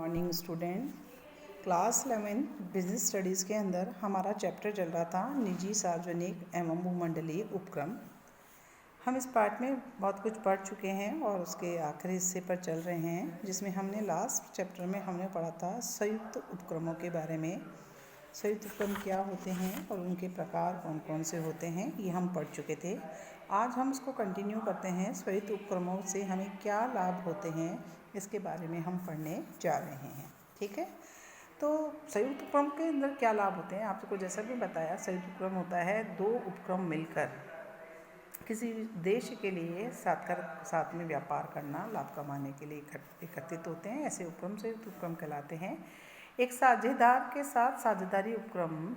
Morning student. Class 11 business studies के अंदर हमारा चैप्टर चल रहा था निजी, सार्वजनिक एवं भूमंडलीय उपक्रम। हम इस पार्ट में बहुत कुछ पढ़ चुके हैं और उसके आखिरी हिस्से पर चल रहे हैं, जिसमें हमने लास्ट चैप्टर में हमने पढ़ा था संयुक्त उपक्रमों के बारे में। संयुक्त उपक्रम क्या होते हैं और उनके प्रकार कौन कौन से होते हैं, ये हम पढ़ चुके थे। आज हम इसको कंटिन्यू करते हैं। संयुक्त उपक्रमों से हमें क्या लाभ होते हैं, इसके बारे में हम पढ़ने जा रहे हैं। ठीक है, तो संयुक्त उपक्रम के अंदर क्या लाभ होते हैं, आपको जैसा भी बताया, संयुक्त उपक्रम होता है दो उपक्रम मिलकर किसी देश के लिए साथ में व्यापार करना, लाभ कमाने के लिए एकत्रित होते हैं। ऐसे उपक्रम संयुक्त उपक्रम कहलाते हैं। एक साझेदार के साथ साझेदारी उपक्रम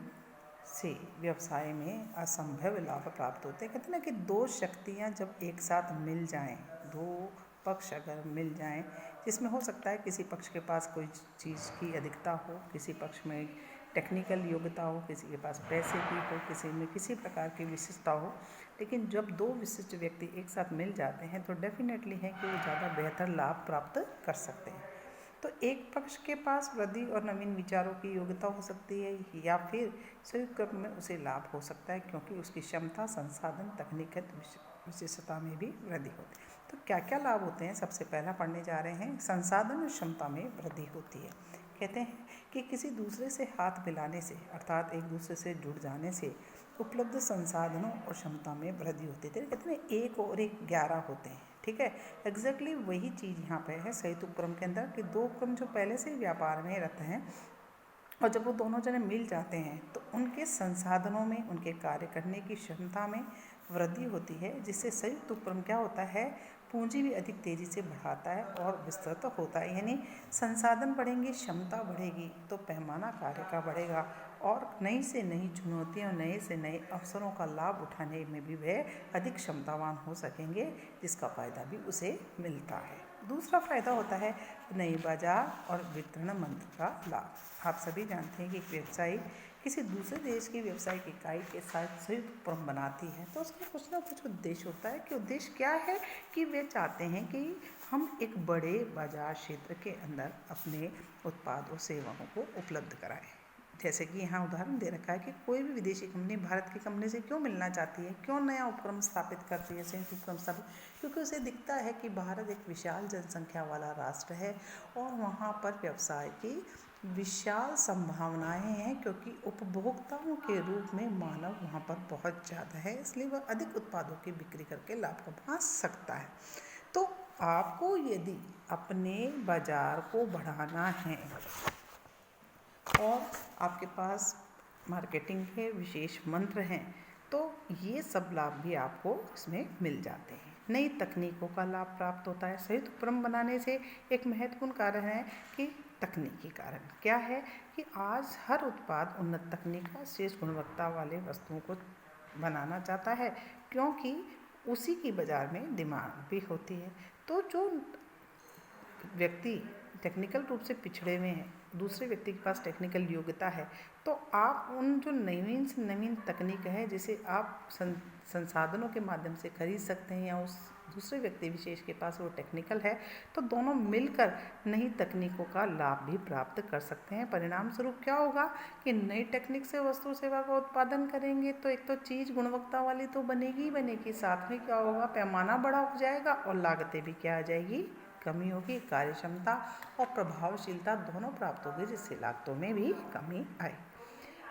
से व्यवसाय में असंभव लाभ प्राप्त होते हैं। कहते हैं ना कि दो शक्तियां जब एक साथ मिल जाएं, दो पक्ष अगर मिल जाएं, जिसमें हो सकता है किसी पक्ष के पास कोई चीज़ की अधिकता हो, किसी पक्ष में टेक्निकल योग्यता हो, किसी के पास पैसे की हो, किसी में किसी प्रकार की विशिष्टता हो, लेकिन जब दो विशिष्ट व्यक्ति एक साथ मिल जाते हैं तो डेफिनेटली है कि वो ज़्यादा बेहतर लाभ प्राप्त कर सकते हैं। तो एक पक्ष के पास वृद्धि और नवीन विचारों की योग्यता हो सकती है, या फिर संयुक्त क्रम में उसे लाभ हो सकता है क्योंकि उसकी क्षमता, संसाधन, तकनीकत विशेषता में भी वृद्धि होती है। तो क्या क्या लाभ होते हैं, सबसे पहला पढ़ने जा रहे हैं। संसाधन और क्षमता में वृद्धि होती है। कहते हैं कि किसी दूसरे से हाथ मिलाने से, अर्थात एक दूसरे से जुड़ जाने से उपलब्ध संसाधनों और क्षमता में वृद्धि होती है। कहते हैं एक और एक 11 होते हैं। ठीक है, एग्जैक्टली वही चीज़ यहाँ पे है संयुक्त उपक्रम के अंदर कि दो उपक्रम जो पहले से ही व्यापार में रहते हैं और जब वो दोनों जने मिल जाते हैं तो उनके संसाधनों में, उनके कार्य करने की क्षमता में वृद्धि होती है, जिससे संयुक्त उपक्रम क्या होता है, पूंजी भी अधिक तेज़ी से बढ़ाता है और विस्तृत होता है। यानी संसाधन बढ़ेंगे, क्षमता बढ़ेगी तो पैमाना कार्य का बढ़ेगा और नई से नई चुनौतियों, नए से नए अवसरों का लाभ उठाने में भी वह अधिक क्षमतावान हो सकेंगे, जिसका फ़ायदा भी उसे मिलता है। दूसरा फ़ायदा होता है नए बाजार और वितरण मंत्र का लाभ। आप सभी जानते हैं कि एक व्यवसायी किसी दूसरे देश की व्यावसायिक इकाई के साथ संयुक्त उपक्रम बनाती है तो उसका कुछ ना कुछ उद्देश्य होता है। कि उद्देश्य क्या है कि वे चाहते हैं कि हम एक बड़े बाजार क्षेत्र के अंदर अपने उत्पाद और सेवाओं को उपलब्ध कराएं। जैसे कि यहाँ उदाहरण दे रखा है कि कोई भी विदेशी कंपनी भारत की कंपनी से क्यों मिलना चाहती है, क्यों नया उपक्रम स्थापित करती है, संयुक्त उपक्रम स्थापित, क्योंकि उसे दिखता है कि भारत एक विशाल जनसंख्या वाला राष्ट्र है और वहाँ पर व्यवसाय की विशाल संभावनाएं हैं, क्योंकि उपभोक्ताओं के रूप में मानव वहाँ पर बहुत ज़्यादा है, इसलिए वह अधिक उत्पादों की बिक्री करके लाभ कमा सकता है। तो आपको यदि अपने बाजार को बढ़ाना है और आपके पास मार्केटिंग के विशेष मंत्र हैं, तो ये सब लाभ भी आपको इसमें मिल जाते हैं। नई तकनीकों का लाभ प्राप्त होता है। संयुक्त उपक्रम बनाने से एक महत्वपूर्ण कारण है कि तकनीकी कारण क्या है कि आज हर उत्पाद उन्नत तकनीक का शेष गुणवत्ता वाले वस्तुओं को बनाना चाहता है, क्योंकि उसी की बाजार में डिमांड भी होती है। तो जो व्यक्ति टेक्निकल रूप से पिछड़े हुए हैं, दूसरे व्यक्ति के पास टेक्निकल योग्यता है, तो आप उन जो नवीन से नवीन तकनीक है जिसे आप संसाधनों के माध्यम से खरीद सकते हैं, या उस दूसरे व्यक्ति विशेष के पास वो टेक्निकल है, तो दोनों मिलकर नई तकनीकों का लाभ भी प्राप्त कर सकते हैं। परिणाम स्वरूप क्या होगा कि नई टेक्निक से वस्तु सेवा का उत्पादन करेंगे तो एक तो चीज़ गुणवत्ता वाली तो बनेगी ही बनेगी, साथ में क्या होगा, पैमाना बड़ा हो जाएगा और लागतें भी क्या आ जाएगी, कमी होगी। कार्य क्षमता और प्रभावशीलता दोनों प्राप्त होगी, जिससे लागतों में भी कमी आए।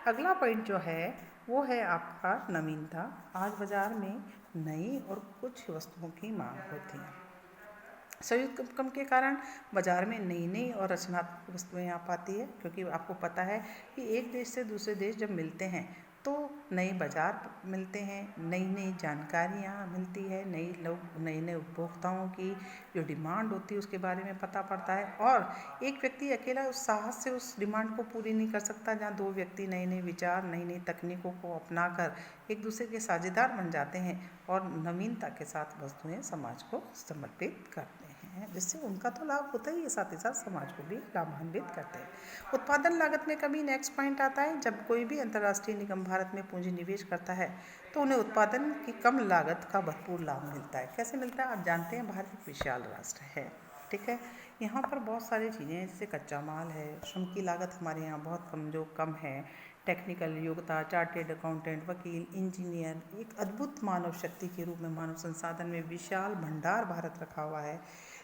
अगला पॉइंट जो है वो है आपका नवीनता। आज बाजार में नई और कुछ वस्तुओं की मांग होती है। संयुक्त उपक्रम के कारण बाजार में नई नई और रचनात्मक वस्तुएं आ पाती है, क्योंकि आपको पता है कि एक देश से दूसरे देश जब मिलते हैं तो नए बाजार मिलते हैं, नई नई जानकारियाँ मिलती है, नए नए उपभोक्ताओं की जो डिमांड होती है उसके बारे में पता पड़ता है। और एक व्यक्ति अकेला उस साहस से उस डिमांड को पूरी नहीं कर सकता, जहाँ दो व्यक्ति नए नए विचार, नई नई तकनीकों को अपनाकर एक दूसरे के साझेदार बन जाते हैं और नवीनता के साथ वस्तुएं समाज को समर्पित करते हैं, जिससे उनका तो लाभ होता ही है, साथ ही साथ समाज को भी लाभान्वित करते हैं। उत्पादन लागत में कमी नेक्स्ट पॉइंट आता है। जब कोई भी अंतर्राष्ट्रीय निगम भारत में पूंजी निवेश करता है तो उन्हें उत्पादन की कम लागत का भरपूर लाभ मिलता है। कैसे मिलता है, आप जानते हैं, भारत एक विशाल राष्ट्र है ठीक है। यहाँ पर बहुत सारी चीज़ें हैं, जैसे कच्चा माल है, श्रम की लागत हमारे यहाँ बहुत कम है, टेक्निकल योग्यता, चार्टेड अकाउंटेंट, वकील, इंजीनियर, एक अद्भुत मानव शक्ति के रूप में मानव संसाधन में विशाल भंडार भारत रखा हुआ है।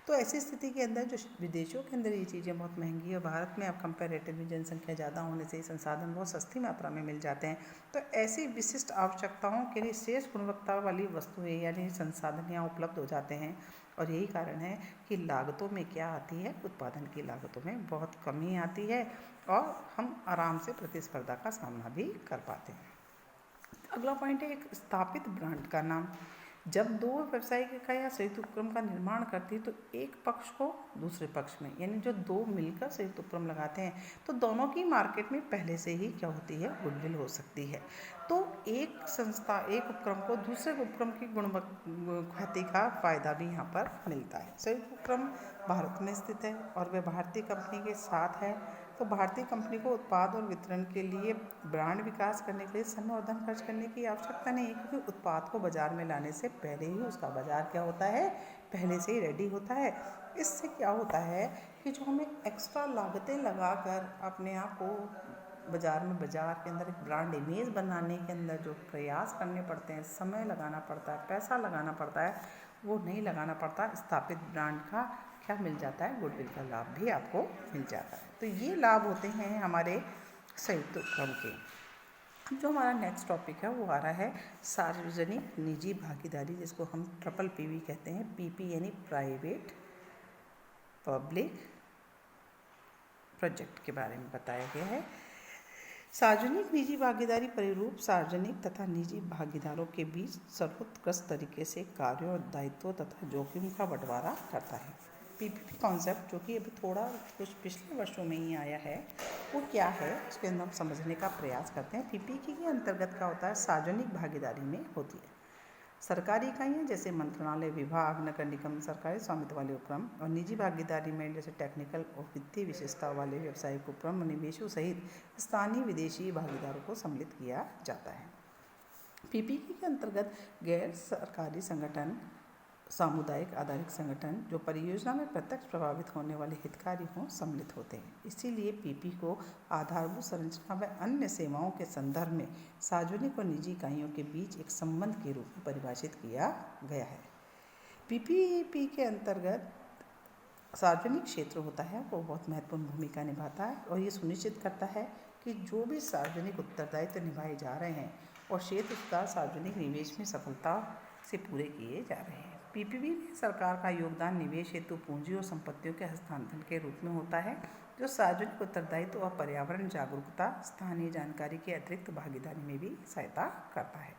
तो ऐसी स्थिति के अंदर जो विदेशों के अंदर ये चीज़ें बहुत महंगी है, भारत में अब कंपैरेटिवली जनसंख्या ज़्यादा होने से संसाधन बहुत सस्ती मात्रा में मिल जाते हैं। तो ऐसी विशिष्ट आवश्यकताओं के लिए श्रेष्ठ गुणवत्ता वाली वस्तुएं यानी संसाधन यहाँ उपलब्ध हो जाते हैं। और यही कारण है कि लागतों में क्या आती है, उत्पादन की लागतों में बहुत कमी आती है और हम आराम से प्रतिस्पर्धा का सामना भी कर पाते हैं। अगला पॉइंट है एक स्थापित ब्रांड का नाम। जब दो व्यावसायिक इकाई या संयुक्त उपक्रम का निर्माण करती है तो एक पक्ष को दूसरे पक्ष में, यानी जो दो मिलकर संयुक्त उपक्रम लगाते हैं तो दोनों की मार्केट में पहले से ही क्या होती है, गुडविल हो सकती है। तो एक संस्था एक उपक्रम को दूसरे उपक्रम की गुणवत्ता का फायदा भी यहाँ पर मिलता है। संयुक्त उपक्रम भारत में स्थित है और वह भारतीय कंपनी के साथ है। तो भारतीय कंपनी को उत्पाद और वितरण के लिए ब्रांड विकास करने के लिए समय और धन खर्च करने की आवश्यकता नहीं है, क्योंकि उत्पाद को बाजार में लाने से पहले ही उसका बाजार क्या होता है, पहले से ही रेडी होता है। इससे क्या होता है कि जो हमें एक्स्ट्रा लागतें लगाकर अपने आप को बाजार के अंदर एक ब्रांड इमेज बनाने के अंदर जो प्रयास करने पड़ते हैं, समय लगाना पड़ता है, पैसा लगाना पड़ता है, वो नहीं लगाना पड़ता। स्थापित ब्रांड का क्या मिल जाता है, गुडविल का लाभ भी आपको मिल जाता है। तो ये लाभ होते हैं हमारे संयुक्त उपक्रम के। अब जो हमारा नेक्स्ट टॉपिक है वो आ रहा है सार्वजनिक निजी भागीदारी, जिसको हम PPP कहते हैं। PP यानी प्राइवेट पब्लिक प्रोजेक्ट के बारे में बताया गया है। सार्वजनिक निजी भागीदारी परिरूप सार्वजनिक तथा निजी भागीदारों के बीच सर्वोत्कृष्ट तरीके से कार्यों और दायित्वों तथा जोखिम का बंटवारा करता है। PPP कॉन्सेप्ट जो कि अभी थोड़ा कुछ पिछले वर्षों में ही आया है, वो क्या है उसके अंदर हम समझने का प्रयास करते हैं। PPP के अंतर्गत क्या होता है, सार्वजनिक भागीदारी में होती है सरकारी इकाइयाँ जैसे मंत्रालय, विभाग, नगर निगम, सरकारी स्वामित्व वाले उपक्रम, और निजी भागीदारी में जैसे टेक्निकल और वित्तीय विशेषता वाले व्यावसायिक उपक्रम, निवेशों सहित स्थानीय विदेशी भागीदारों को सम्मिलित किया जाता है। PPP के अंतर्गत गैर सरकारी संगठन, सामुदायिक आधारित संगठन जो परियोजना में प्रत्यक्ष प्रभावित होने वाले हितकारी हों सम्मिलित होते हैं। इसीलिए PP को आधारभूत संरचना व अन्य सेवाओं के संदर्भ में सार्वजनिक और निजी इकाइयों के बीच एक संबंध के रूप में परिभाषित किया गया है। PPP के अंतर्गत सार्वजनिक क्षेत्र होता है वो बहुत महत्वपूर्ण भूमिका निभाता है और ये सुनिश्चित करता है कि जो भी सार्वजनिक उत्तरदायित्व निभाए जा रहे हैं और क्षेत्र तथा सार्वजनिक निवेश में सफलता से पूरे किए जा रहे हैं। PPP में सरकार का योगदान निवेश हेतु पूंजी और संपत्तियों के हस्तांतरण के रूप में होता है, जो सार्वजनिक उत्तरदायित्व और पर्यावरण जागरूकता, स्थानीय जानकारी के अतिरिक्त भागीदारी में भी सहायता करता है।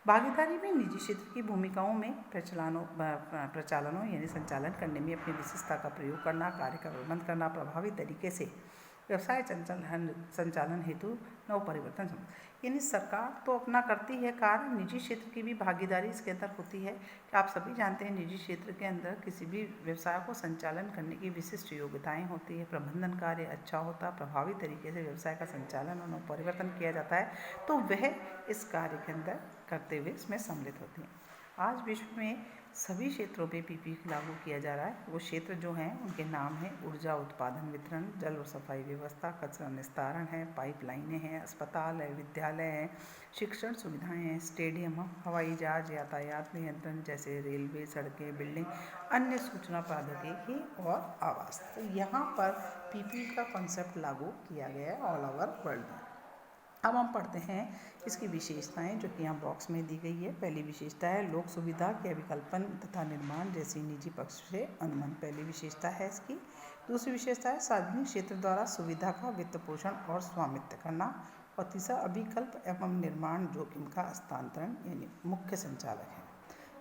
भागीदारी में निजी क्षेत्र की भूमिकाओं में प्रचालनों यानी संचालन करने में अपनी विशेषता का प्रयोग करना, कार्य का प्रबंध करना, प्रभावी तरीके से व्यवसाय संचालन हेतु नव परिवर्तन, यानी सरकार तो अपना करती है कार्य, निजी क्षेत्र की भी भागीदारी इसके अंदर होती है। कि आप सभी जानते हैं निजी क्षेत्र के अंदर किसी भी व्यवसाय को संचालन करने की विशिष्ट योग्यताएं होती है। प्रबंधन कार्य अच्छा होता है, प्रभावी तरीके से व्यवसाय का संचालन और नव परिवर्तन किया जाता है, तो वह इस कार्य के अंदर करते हुए इसमें सम्मिलित होती हैं। आज विश्व में सभी क्षेत्रों पे PPP लागू किया जा रहा है। वो क्षेत्र जो हैं उनके नाम हैं ऊर्जा उत्पादन वितरण, जल और सफाई व्यवस्था, कचरा निस्तारण है, पाइपलाइनें हैं, अस्पताल है, विद्यालय हैं, शिक्षण सुविधाएं हैं, स्टेडियम, हवाई जहाज, यातायात नियंत्रण जैसे रेलवे, सड़कें, बिल्डिंग, अन्य सूचना प्रौद्योगिकी और आवास। तो यहाँ पर PPP का कॉन्सेप्ट लागू किया गया है ऑल ओवर वर्ल्ड में। अब हम पढ़ते हैं इसकी विशेषताएं जो कि यहाँ बॉक्स में दी गई है। पहली विशेषता है लोक सुविधा के अभिकल्पन तथा निर्माण जैसी निजी पक्ष से अनुमान, पहली विशेषता है इसकी। दूसरी विशेषता है सार्वजनिक क्षेत्र द्वारा सुविधा का वित्त पोषण और स्वामित्व करना। और तीसरा अभिकल्प एवं निर्माण जोखिम का हस्तांतरण, यानी मुख्य संचालक है।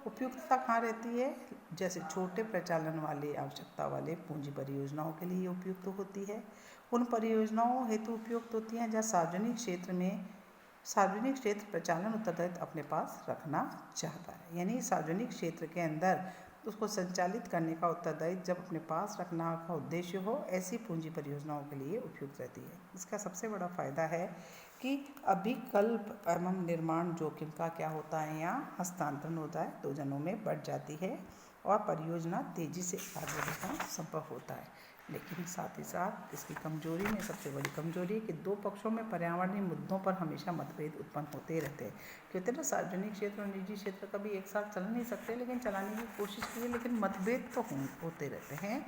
उपयुक्तता कहाँ रहती है, जैसे छोटे प्रचालन वाले आवश्यकता वाले पूंजी परियोजनाओं के लिए उपयुक्त होती है। उन परियोजनाओं हेतु उपयुक्त होती हैं जहाँ सार्वजनिक क्षेत्र प्रचालन उत्तरदायित्व अपने पास रखना चाहता है, यानी सार्वजनिक क्षेत्र के अंदर उसको संचालित करने का उत्तरदायित्व जब अपने पास रखना का उद्देश्य हो, ऐसी पूंजी परियोजनाओं के लिए उपयुक्त रहती है। इसका सबसे बड़ा फायदा है कि अभिकल्प एवं निर्माण जोखिम का क्या होता है, यहाँ हस्तांतरण होता है, दो जनों में बढ़ जाती है। और परियोजना तेजी से आगे बढ़ना संभव होता है। लेकिन साथ ही साथ इसकी कमजोरी में सबसे बड़ी कमजोरी है कि दो पक्षों में पर्यावरणीय मुद्दों पर हमेशा मतभेद उत्पन्न होते रहते हैं। कहते हैं ना, सार्वजनिक क्षेत्र और निजी क्षेत्र कभी एक साथ चल नहीं सकते, लेकिन चलाने की कोशिश की है, लेकिन मतभेद तो होते रहते हैं।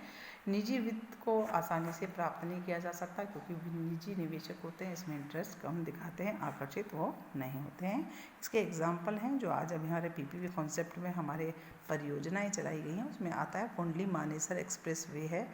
निजी वित्त को आसानी से प्राप्त नहीं किया जा सकता, क्योंकि निजी निवेशक होते हैं, इसमें इंटरेस्ट कम दिखाते हैं, आकर्षित वो नहीं होते हैं। इसके एग्जाम्पल हैं जो आज अभी हमारे पीपीपी कॉन्सेप्ट में हमारे परियोजनाएं चलाई गई हैं, उसमें आता है कुंडली मानेसर एक्सप्रेस वे है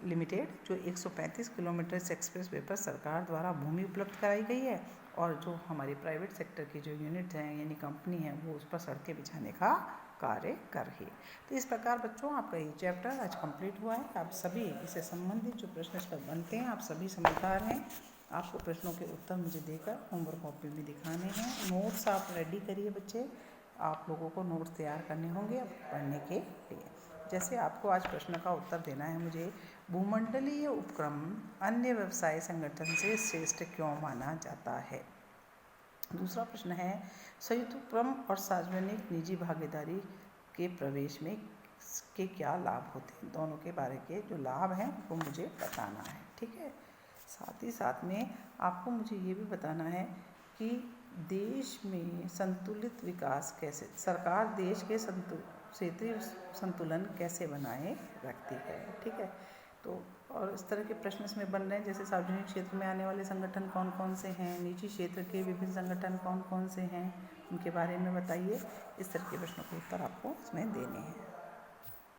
लिमिटेड, जो 135 किलोमीटर इस एक्सप्रेस वे पर सरकार द्वारा भूमि उपलब्ध कराई गई है, और जो हमारी प्राइवेट सेक्टर की जो यूनिट हैं यानी कंपनी है वो उस पर सड़कें बिछाने का कार्य कर रही है। तो इस प्रकार बच्चों आपका ये चैप्टर आज कंप्लीट हुआ है। आप सभी इससे संबंधित जो प्रश्न इस पर बनते हैं, आप सभी समझदार हैं। आपको प्रश्नों के उत्तर मुझे देकर होमवर्क कॉपी में दिखाने हैं। नोट्स आप रेडी करिए बच्चे, आप लोगों को नोट्स तैयार करने होंगे पढ़ने के लिए। जैसे आपको आज प्रश्न का उत्तर देना है मुझे, भूमंडलीय उपक्रम अन्य व्यवसाय संगठन से श्रेष्ठ क्यों माना जाता है। दूसरा प्रश्न है, संयुक्त उपक्रम और सार्वजनिक निजी भागीदारी के प्रवेश में के क्या लाभ होते हैं। दोनों के बारे के जो लाभ हैं वो मुझे बताना है, ठीक है। साथ ही साथ में आपको मुझे ये भी बताना है कि देश में संतुलित विकास कैसे, सरकार देश के क्षेत्रीय संतुलन कैसे बनाए रखती है, ठीक है। तो और इस तरह के प्रश्न इसमें बन रहे हैं, जैसे सार्वजनिक क्षेत्र में आने वाले संगठन कौन कौन से हैं, निजी क्षेत्र के विभिन्न संगठन कौन कौन से हैं, उनके बारे में बताइए। इस तरह के प्रश्नों के उत्तर आपको इसमें देने हैं।